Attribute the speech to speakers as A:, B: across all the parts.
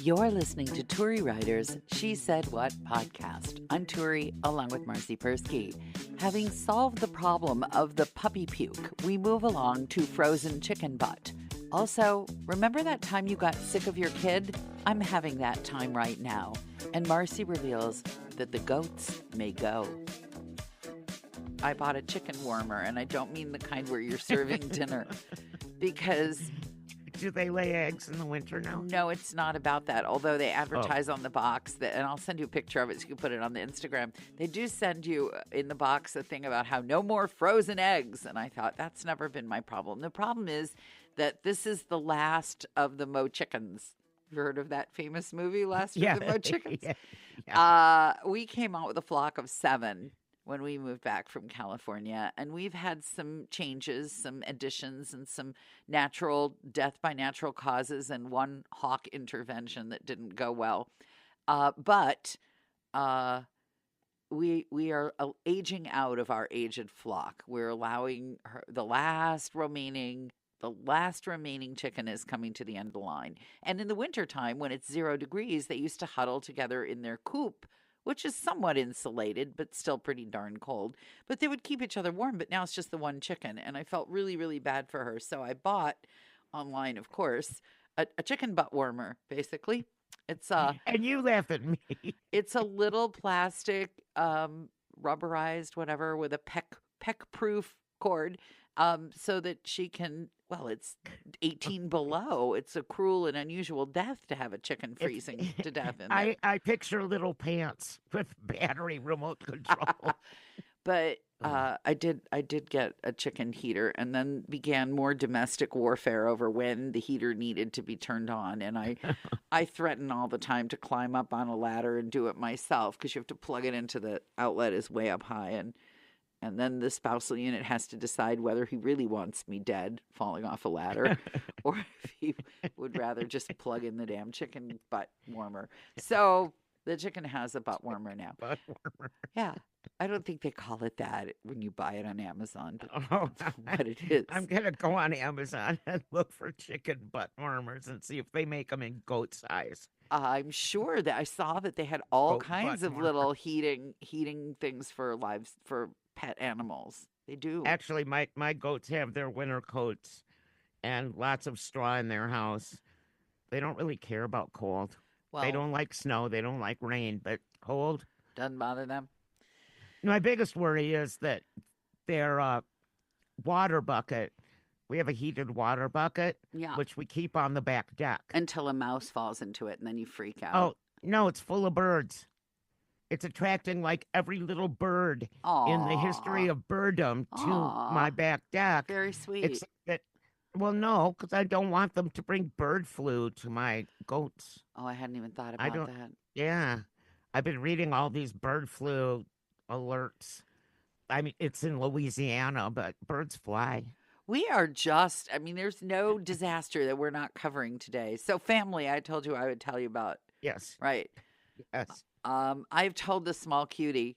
A: You're listening to Turi Writers' She Said What podcast. I'm Turi, along with Marcy Persky. Having solved the problem of the puppy puke, we move along to frozen chicken butt. Also, remember that time you got sick of your kid? I'm having that time right now. And Marcy reveals that the goats may go. I bought a chicken warmer, and I don't mean the kind where you're serving dinner, because...
B: Do they lay eggs in the winter now?
A: No, it's not about that. Although they advertise on the box, and I'll send you a picture of it so you can put it on the Instagram. They do send you in the box a thing about how no more frozen eggs. And I thought, that's never been my problem. The problem is that this is the last of the Mo Chickens. You heard of that famous movie, Last of the Mo Chickens? We came out with a flock of 7 when we moved back from California, and we've had some changes, some additions, and some natural death by natural causes, and one hawk intervention that didn't go well. But we are aging out of our aged flock. We're allowing the last remaining chicken is coming to the end of the line. And in the wintertime, when it's 0 degrees, they used to huddle together in their coop, which is somewhat insulated, but still pretty darn cold. But they would keep each other warm, but now it's just the one chicken. And I felt really, really bad for her. So I bought online, of course, a chicken butt warmer, basically. It's
B: and you laugh at me.
A: It's a little plastic, rubberized, whatever, with a peck-proof cord, so that she can, well, it's 18 below. It's a cruel and unusual death to have a chicken freezing to death in there.
B: I picture little pants with battery remote control.
A: But I did get a chicken heater, and then began more domestic warfare over when the heater needed to be turned on. And I threaten all the time to climb up on a ladder and do it myself, because you have to plug it into the outlet is way up high, and then the spousal unit has to decide whether he really wants me dead, falling off a ladder, or if he would rather just plug in the damn chicken butt warmer. So the chicken has a butt warmer now.
B: Butt warmer.
A: Yeah. I don't think they call it that when you buy it on Amazon, but that's what it is.
B: I'm going to go on Amazon and look for chicken butt warmers and see if they make them in goat size.
A: I'm sure that I saw that they had all
B: Goat
A: kinds
B: butt
A: of
B: warmer.
A: little heating things for pet animals. They do.
B: Actually, my goats have their winter coats and lots of straw in their house. They don't really care about cold.
A: Well,
B: They don't like snow. They don't like rain, but cold.
A: doesn't bother them.
B: My biggest worry is that their water bucket, we have a heated water bucket,
A: Yeah.
B: which we keep on the back deck.
A: Until a mouse falls into it, and then you freak out.
B: Oh, no, it's full of birds. It's attracting like every little bird in the history of birddom to
A: Aw.
B: my back deck.
A: Very sweet.
B: It's that, well, no, because I don't want them to bring bird flu to my goats.
A: Oh, I hadn't even thought
B: I
A: about
B: don't-
A: that.
B: Yeah. I've been reading all these bird flu alerts. I mean, it's in Louisiana, but birds fly.
A: We are just, I mean, there's no disaster that we're not covering today. So family, I told you I would tell you about,
B: Yes.
A: right?
B: Yes.
A: I've told the small cutie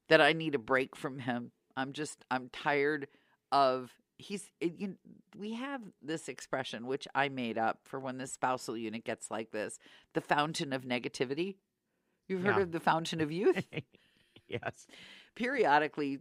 A: that I need a break from him. I'm tired of, we have this expression, which I made up for when the spousal unit gets like this, the fountain of negativity. You've heard
B: Yeah.
A: of the fountain of youth?
B: Yes.
A: Periodically,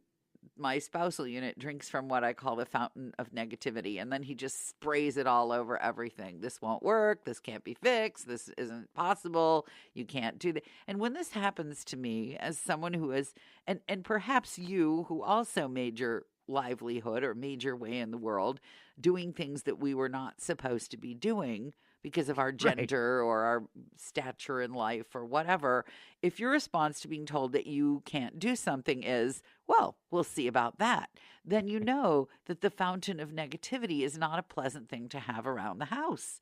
A: my spousal unit drinks from what I call the fountain of negativity, and then he just sprays it all over everything. This won't work. This can't be fixed. This isn't possible. You can't do that. And when this happens to me, as someone who is, and perhaps you, who also made your livelihood or made your way in the world doing things that we were not supposed to be doing because of our gender or our stature in life or whatever, if your response to being told that you can't do something is, well, we'll see about that, then you know that the fountain of negativity is not a pleasant thing to have around the house.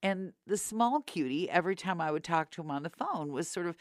A: And the small cutie, every time I would talk to him on the phone, was sort of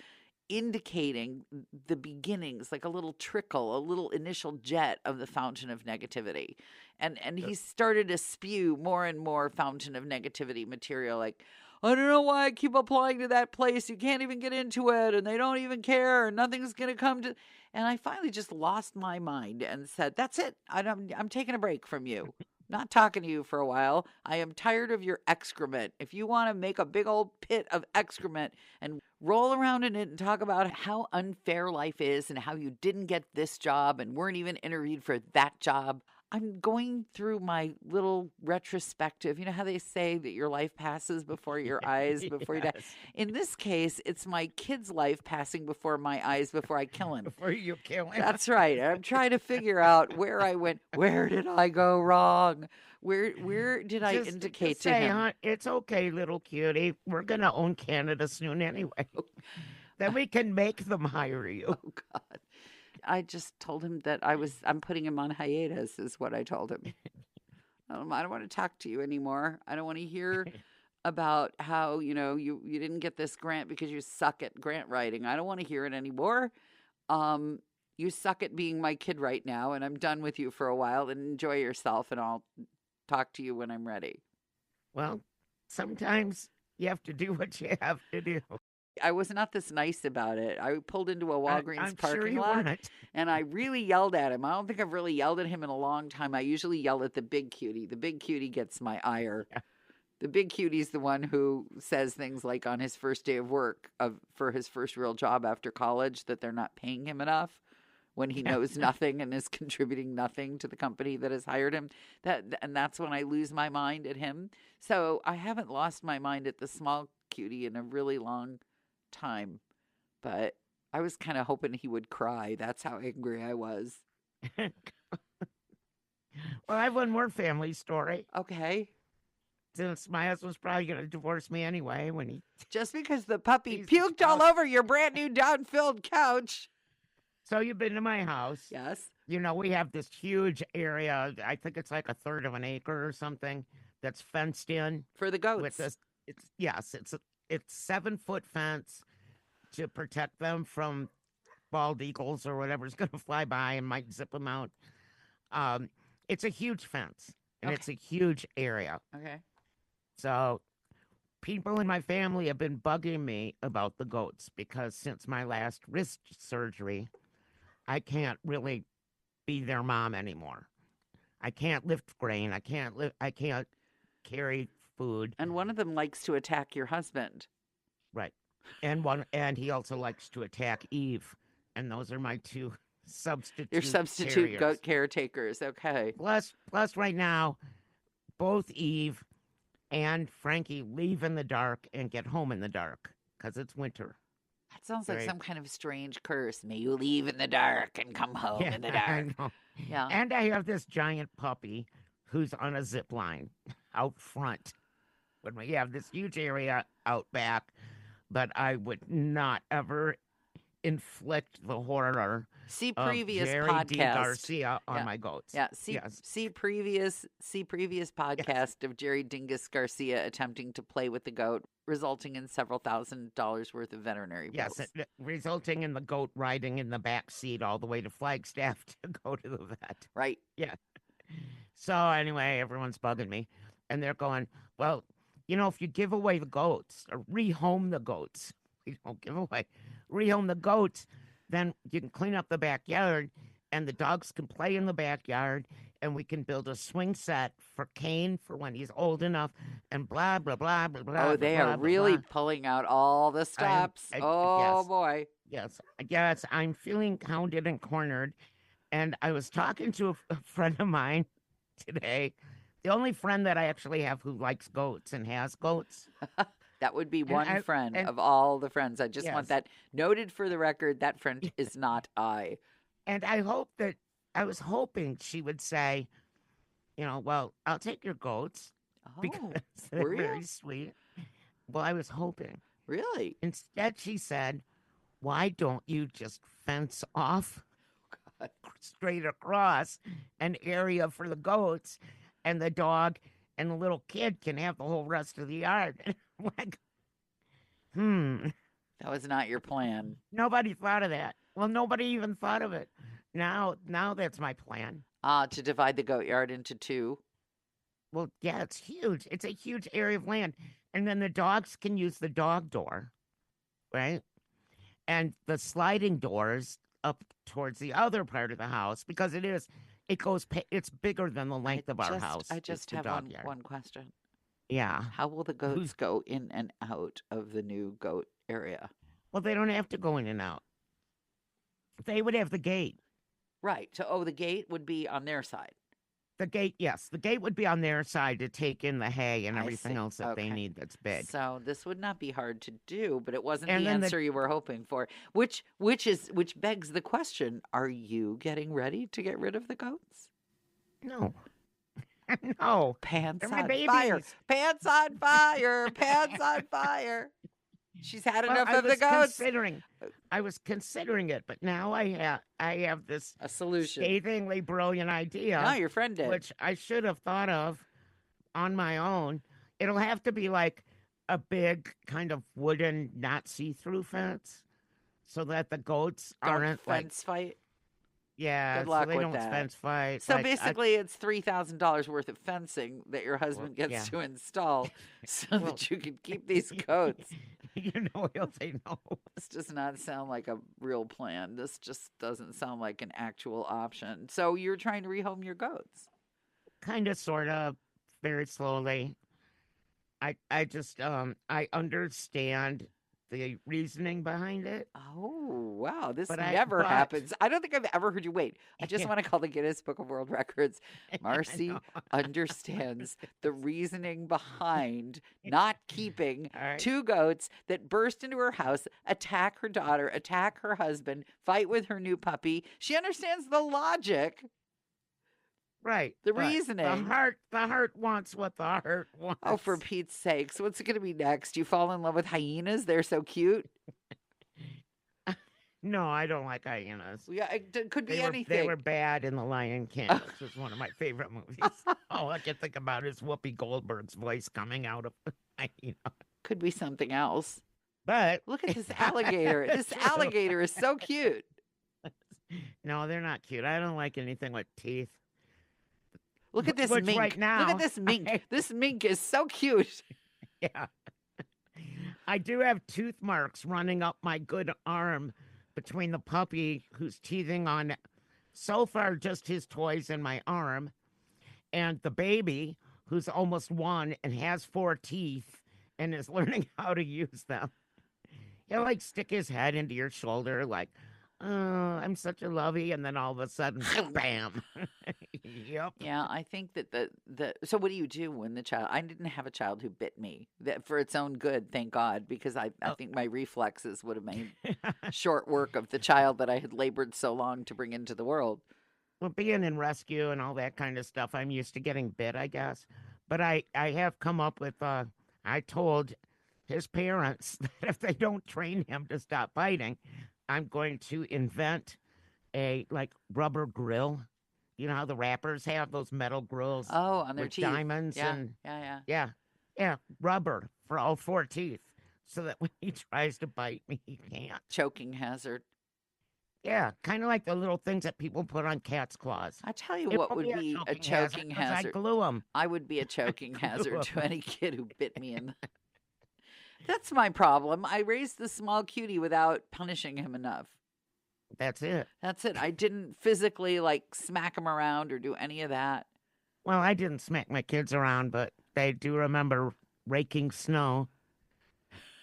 A: indicating the beginnings, like a little trickle, a little initial jet of the fountain of negativity. And he started to spew more and more fountain of negativity material, like, I don't know why I keep applying to that place. You can't even get into it, and they don't even care, and nothing's going to come to. And I finally just lost my mind and said, that's it. I'm taking a break from you. Not talking to you for a while. I am tired of your excrement. If you want to make a big old pit of excrement and roll around in it and talk about how unfair life is and how you didn't get this job and weren't even interviewed for that job, I'm going through my little retrospective. You know how they say that your life passes before your eyes before you die?
B: Yes.
A: In this case, it's my kid's life passing before my eyes before I kill him.
B: Before you kill him.
A: That's right. I'm trying to figure out where I went. Where did I go wrong? Where did I indicate
B: just
A: to
B: say,
A: him?
B: huh, it's okay, little cutie. We're going to own Canada soon anyway. Then we can make them hire you.
A: Oh God. I just told him that I'm putting him on hiatus is what I told him. I don't want to talk to you anymore. I don't want to hear about how, you didn't get this grant because you suck at grant writing. I don't want to hear it anymore. You suck at being my kid right now, and I'm done with you for a while, and enjoy yourself, and I'll talk to you when I'm ready.
B: Well, sometimes you have to do what you have to do.
A: I was not this nice about it. I pulled into a Walgreens
B: I'm
A: parking
B: sure you
A: lot,
B: weren't.
A: and I really yelled at him. I don't think I've really yelled at him in a long time. I usually yell at the big cutie. The big cutie gets my ire.
B: Yeah.
A: The big cutie's the one who says things like on his first day of work for his first real job after college that they're not paying him enough when he knows nothing and is contributing nothing to the company that has hired him. And that's when I lose my mind at him. So I haven't lost my mind at the small cutie in a really long time, but I was kind of hoping he would cry. That's how angry I was.
B: Well, I have one more family story.
A: Okay.
B: Since my husband's probably going to divorce me anyway when he...
A: Just because the puppy
B: He's
A: puked all
B: out.
A: over your brand new down-filled couch.
B: So you've been to my house.
A: Yes.
B: We have this huge area. I think it's like a third of an acre or something that's fenced in.
A: For the goats.
B: With this, it's 7-foot fence to protect them from bald eagles or whatever's going to fly by and might zip them out. It's a huge fence, and it's a huge area.
A: Okay.
B: So people in my family have been bugging me about the goats because since my last wrist surgery, I can't really be their mom anymore. I can't lift grain. I can't carry food.
A: And one of them likes to attack your husband.
B: Right. And he also likes to attack Eve. And those are my two substitute
A: Your substitute
B: terriers.
A: goat caretakers. Okay.
B: Plus right now, both Eve and Frankie leave in the dark and get home in the dark because it's winter.
A: That sounds like
B: Right.
A: some kind of strange curse. May you leave in the dark and come home in the
B: I
A: dark.
B: know.
A: Yeah.
B: And I have this giant puppy who's on a zip line out front. When we have this huge area out back, but I would not ever inflict the horror
A: See
B: of
A: previous
B: Jerry D.
A: podcast.
B: Garcia on
A: Yeah.
B: my goats.
A: Yeah,
B: Yes.
A: see previous podcast of Jerry Dingus Garcia attempting to play with the goat, resulting in several $1,000s worth of veterinary bills.
B: Yes, resulting in the goat riding in the back seat all the way to Flagstaff to go to the vet.
A: Right.
B: So anyway, everyone's bugging me, and they're going, well, if you give away the goats or rehome the goats, we don't give away, rehome the goats, then you can clean up the backyard, and the dogs can play in the backyard, and we can build a swing set for Kane for when he's old enough, and blah blah blah blah blah.
A: Oh, they
B: blah,
A: are
B: blah,
A: really
B: blah.
A: pulling out all the stops. Oh
B: yes.
A: boy.
B: Yes, I'm feeling hounded and cornered, and I was talking to a friend of mine today. The only friend that I actually have who likes goats and has goats.
A: That would be one friend
B: and-
A: of all the friends. I just want
B: Yes.
A: that noted for the record. That friend is not I.
B: And I was hoping she would say, well, I'll take your goats
A: Oh,
B: because they're
A: were you?
B: very sweet. Well, I was hoping.
A: Really?
B: Instead, she said, why don't you just fence off
A: God.
B: straight across an area for the goats, and the dog and the little kid can have the whole rest of the yard? I'm like,
A: That was not your plan.
B: nobody thought of that. Well, nobody even thought of it. Now that's my plan.
A: To divide the goat yard into two.
B: Well, yeah, it's huge. It's a huge area of land. And then the dogs can use the dog door, right? And the sliding doors up towards the other part of the house, because it is, It goes. It's bigger than the length of our house.
A: I
B: is
A: just
B: the
A: have
B: dog yard.
A: one question.
B: Yeah.
A: How will the goats
B: Who's
A: go in and out of the new goat area?
B: Well, they don't have to go in and out. They would have the gate.
A: Right. So, the gate would be on their side.
B: The gate, yes, the gate would be on their side to take in the hay and
A: I
B: everything
A: see.
B: else that they
A: Okay.
B: need that's big.
A: So this would not be hard to do, but it wasn't
B: And
A: the
B: then
A: answer you were hoping for. Which begs the question: are you getting ready to get rid of the goats?
B: No, no,
A: Pants
B: they're my
A: on fire!
B: babies.
A: Pants on fire! Pants on fire! She's had
B: Well,
A: enough of the goats.
B: I was considering it, but now I have this
A: A solution.
B: scathingly brilliant idea,
A: No, your friend did.
B: which I should have thought of on my own. It'll have to be like a big kind of wooden, not see-through fence, so that the goats
A: Don't
B: aren't like,
A: fence fight.
B: yeah,
A: Good
B: so
A: luck
B: they
A: with
B: don't
A: that.
B: fence fight.
A: So
B: Like,
A: basically, it's $3,000 worth of fencing that your husband gets
B: yeah.
A: to install so
B: Well-
A: that you can keep these goats.
B: you know he'll say no.
A: This does not sound like a real plan. This just doesn't sound like an actual option. So you're trying to rehome your goats.
B: Kind of, sort of, very slowly. I just I understand the reasoning behind it.
A: Oh, wow. This
B: But
A: never happens. I don't think I've ever heard you. Wait, I just
B: Yeah.
A: want to call the Guinness Book of World Records.
B: I
A: Marcy
B: know.
A: understands the reasoning behind not keeping
B: All right.
A: two goats that burst into her house, attack her daughter, attack her husband, fight with her new puppy. She understands the logic.
B: Right.
A: The
B: but
A: reasoning.
B: The heart wants what the heart wants.
A: Oh, for Pete's sakes. What's it going to be next? You fall in love with hyenas? They're so cute.
B: No, I don't like hyenas.
A: Yeah, it could be
B: They
A: anything.
B: were bad in The Lion King, which is one of my favorite movies. All I can think about is Whoopi Goldberg's voice coming out of the hyena.
A: Could be something else.
B: But
A: Look at this alligator. This
B: True.
A: alligator is so cute.
B: no, they're not cute. I don't like anything with teeth.
A: Look at this
B: Which
A: mink.
B: right
A: Look
B: now,
A: at this mink.
B: I-
A: This mink is so cute.
B: Yeah. I do have tooth marks running up my good arm between the puppy who's teething on so far just his toys in my arm and the baby who's almost 1 and has 4 teeth and is learning how to use them. He'll like stick his head into your shoulder like, oh, I'm such a lovey, and then all of a sudden, bam. Yep.
A: Yeah, I think that the so what do you do when the child? I didn't have a child who bit me. That for its own good, thank God, because I think my reflexes would have made short work of the child that I had labored so long to bring into the world.
B: Well, being in rescue and all that kind of stuff, I'm used to getting bit, I guess. But I have come up with, I told his parents that if they don't train him to stop biting, I'm going to invent a, like, rubber grill. You know how the rappers have those metal grills
A: Oh, on their
B: with
A: teeth.
B: diamonds
A: Yeah,
B: and,
A: yeah.
B: yeah, rubber for all 4 teeth so that when he tries to bite me, he can't.
A: Choking hazard.
B: Yeah, kind of like the little things that people put on cats' claws.
A: I tell you
B: It
A: what
B: won't
A: would be a
B: hazard
A: choking
B: 'cause
A: hazard.
B: I glue them.
A: I would be a choking hazard
B: Glue
A: to any kid who bit me in the. That's my problem. I raised the small cutie without punishing him enough.
B: That's it.
A: That's it. I didn't physically like smack him around or do any of that.
B: Well, I didn't smack my kids around, but they do remember raking snow.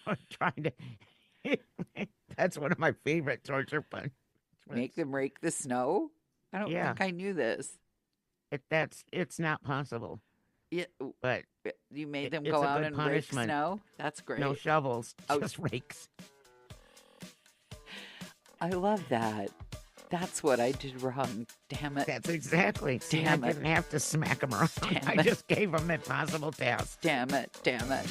B: Or trying to. That's one of my favorite torture punishments.
A: Make them rake the snow? I don't
B: Yeah.
A: think I knew this.
B: It's not possible.
A: Yeah,
B: But
A: you made them
B: it's
A: go
B: a
A: out
B: good
A: and
B: punishment.
A: rake snow? That's great.
B: no shovels,
A: Oh.
B: just rakes.
A: I love that. That's what I did wrong. Damn it.
B: That's exactly. See,
A: Damn
B: I
A: it.
B: didn't have to smack them around.
A: Damn
B: I
A: it.
B: just gave them impossible tasks.
A: Damn it. Damn it.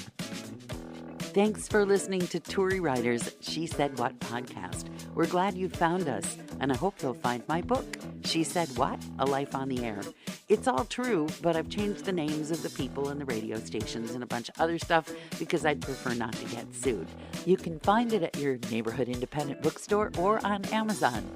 A: Thanks for listening to Tory Writers' She Said What podcast. We're glad you found us, and I hope you'll find my book, She Said What? A Life on the Air. It's all true, but I've changed the names of the people and the radio stations and a bunch of other stuff because I'd prefer not to get sued. You can find it at your neighborhood independent bookstore or on Amazon.